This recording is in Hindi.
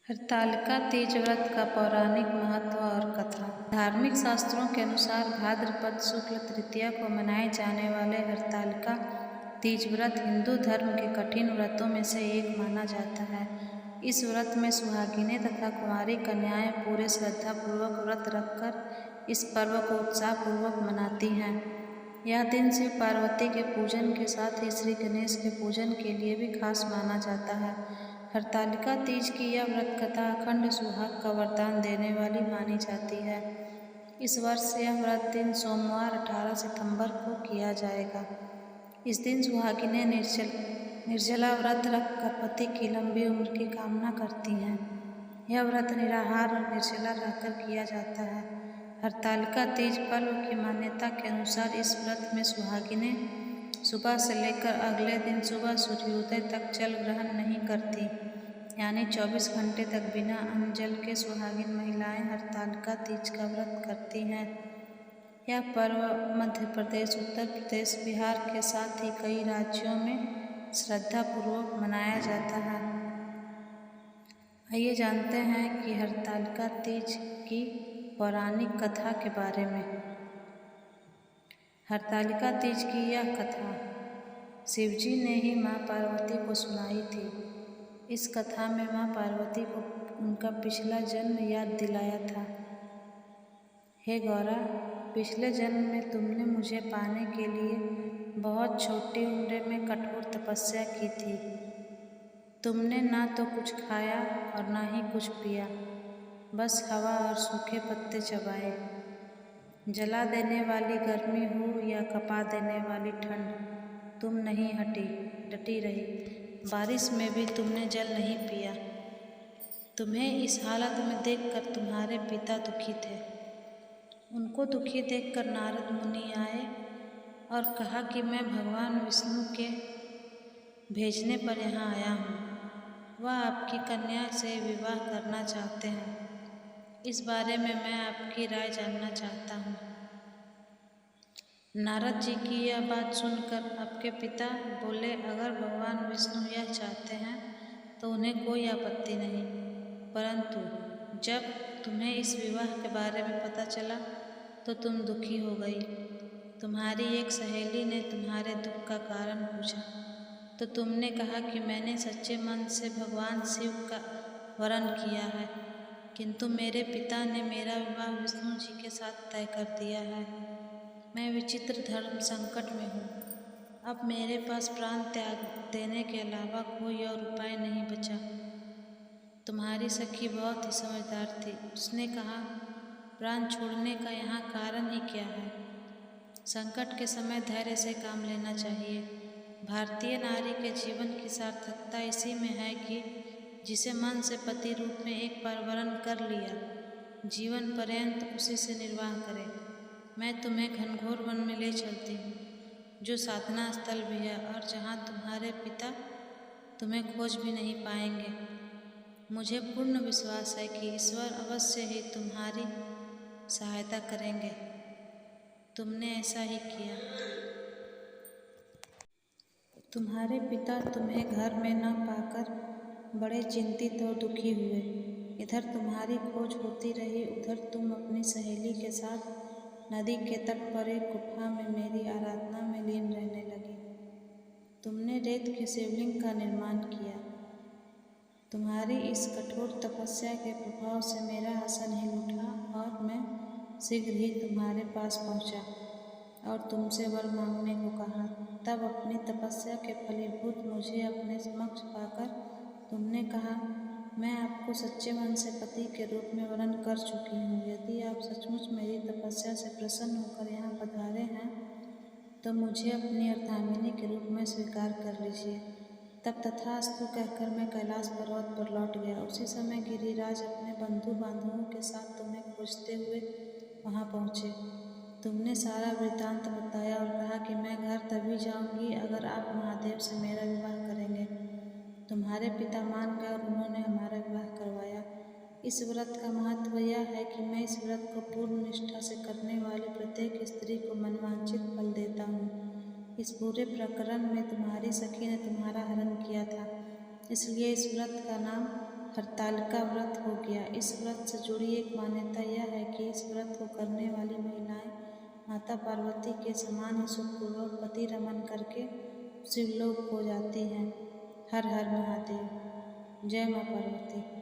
हरतालिका तीज व्रत का पौराणिक महत्व और कथा। धार्मिक शास्त्रों के अनुसार भाद्रपद शुक्ल तृतीया को मनाए जाने वाले हरतालिका तीज व्रत हिंदू धर्म के कठिन व्रतों में से एक माना जाता है। इस व्रत में सुहागिनें तथा कुंवारी कन्याएं पूरे श्रद्धापूर्वक व्रत रखकर इस पर्व को उत्साहपूर्वक मनाती हैं। यह दिन शिव पार्वती के पूजन के साथ ही श्री गणेश के पूजन के लिए भी खास माना जाता है। हरतालिका तीज की यह व्रत कथा अखंड सुहाग का वरदान देने वाली मानी जाती है। इस वर्ष यह व्रत दिन सोमवार 18 सितंबर को किया जाएगा। इस दिन सुहागिनें निर्जला व्रत रखकर पति की लंबी उम्र की कामना करती हैं। यह व्रत निराहार और निर्जला रहकर किया जाता है। हरतालिका तीज पर्व की मान्यता के अनुसार इस व्रत में सुहागिनें सुबह से लेकर अगले दिन सुबह सूर्योदय तक जल ग्रहण नहीं करती, यानी 24 घंटे तक बिना अन्न जल के सुहागिन महिलाएं हरतालिका तीज का व्रत करती हैं। यह पर्व मध्य प्रदेश, उत्तर प्रदेश, बिहार के साथ ही कई राज्यों में श्रद्धापूर्वक मनाया जाता है। आइए जानते हैं कि हरतालिका तीज की पौराणिक कथा के बारे में। हरतालिका तीज की यह कथा शिवजी ने ही माँ पार्वती को सुनाई थी। इस कथा में माँ पार्वती को उनका पिछला जन्म याद दिलाया था। हे गौरा, पिछले जन्म में तुमने मुझे पाने के लिए बहुत छोटी उम्र में कठोर तपस्या की थी। तुमने ना तो कुछ खाया और ना ही कुछ पिया, बस हवा और सूखे पत्ते चबाए। जला देने वाली गर्मी हो या कपा देने वाली ठंड, तुम नहीं डटी रही। बारिश में भी तुमने जल नहीं पिया। तुम्हें इस हालत में देखकर तुम्हारे पिता दुखी थे। उनको दुखी देखकर नारद मुनि आए और कहा कि मैं भगवान विष्णु के भेजने पर यहाँ आया हूँ। वह आपकी कन्या से विवाह करना चाहते हैं। इस बारे में मैं आपकी राय जानना चाहता हूँ। नारद जी की यह बात सुनकर आपके पिता बोले, अगर भगवान विष्णु यह चाहते हैं तो उन्हें कोई आपत्ति नहीं, परंतु जब तुम्हें इस विवाह के बारे में पता चला तो तुम दुखी हो गई। तुम्हारी एक सहेली ने तुम्हारे दुख का कारण पूछा तो तुमने कहा कि मैंने सच्चे मन से भगवान शिव का वरण किया है, किंतु मेरे पिता ने मेरा विवाह विष्णु जी के साथ तय कर दिया है। मैं विचित्र धर्म संकट में हूँ। अब मेरे पास प्राण त्याग देने के अलावा कोई और उपाय नहीं बचा। तुम्हारी सखी बहुत ही समझदार थी। उसने कहा, प्राण छोड़ने का यहाँ कारण ही क्या है? संकट के समय धैर्य से काम लेना चाहिए। भारतीय नारी के जीवन की सार्थकता इसी में है कि जिसे मन से पति रूप में एक बार वरण कर लिया, जीवन पर्यंत उसी से निर्वाह करे। मैं तुम्हें घनघोर वन में ले चलती हूँ, जो साधना स्थल भी है और जहाँ तुम्हारे पिता तुम्हें खोज भी नहीं पाएंगे। मुझे पूर्ण विश्वास है कि ईश्वर अवश्य ही तुम्हारी सहायता करेंगे। तुमने ऐसा ही किया। तुम्हारे पिता तुम्हें घर में न पाकर बड़े चिंतित और दुखी हुए। इधर तुम्हारी खोज होती रही, उधर तुम अपनी सहेली के साथ नदी के तट पर एक गुफा में मेरी आराधना में लीन रहने लगी। तुमने रेत के शिवलिंग का निर्माण किया। तुम्हारी इस कठोर तपस्या के प्रभाव से मेरा आसन हिल उठा और मैं शीघ्र ही तुम्हारे पास पहुंचा और तुमसे वर मांगने को कहा। तब अपनी तपस्या के फलीभूत मुझे अपने समक्ष पाकर तुमने कहा, मैं आपको सच्चे मन से पति के रूप में वरण कर चुकी हूँ। यदि आप सचमुच मेरी तपस्या से प्रसन्न होकर यहाँ पधारे हैं तो मुझे अपनी अर्धांगिनी के रूप में स्वीकार कर लीजिए। तब तथास्तु कहकर मैं कैलाश पर्वत पर लौट गया। उसी समय गिरिराज अपने बंधु बांधवों के साथ तुम्हें खोजते हुए वहाँ पहुँचे। तुमने सारा वृत्तांत बताया और कहा कि मैं घर तभी जाऊँगी अगर आप महादेव से मेरा विवाह करेंगे। तुम्हारे पिता मान गए और उन्होंने हमारा विवाह करवाया। इस व्रत का महत्व यह है कि मैं इस व्रत को पूर्ण निष्ठा से करने वाली प्रत्येक स्त्री को मनवांछित फल देता हूँ। इस पूरे प्रकरण में तुम्हारी सखी ने तुम्हारा हरण किया था, इसलिए इस व्रत का नाम हरतालिका व्रत हो गया। इस व्रत से जुड़ी एक मान्यता यह है कि इस व्रत को करने वाली महिलाएं माता पार्वती के समान ही सुखपूर्वक पति रमन करके शिवलोक हो जाती हैं। हर हर महादेव। जय माँ पार्वती।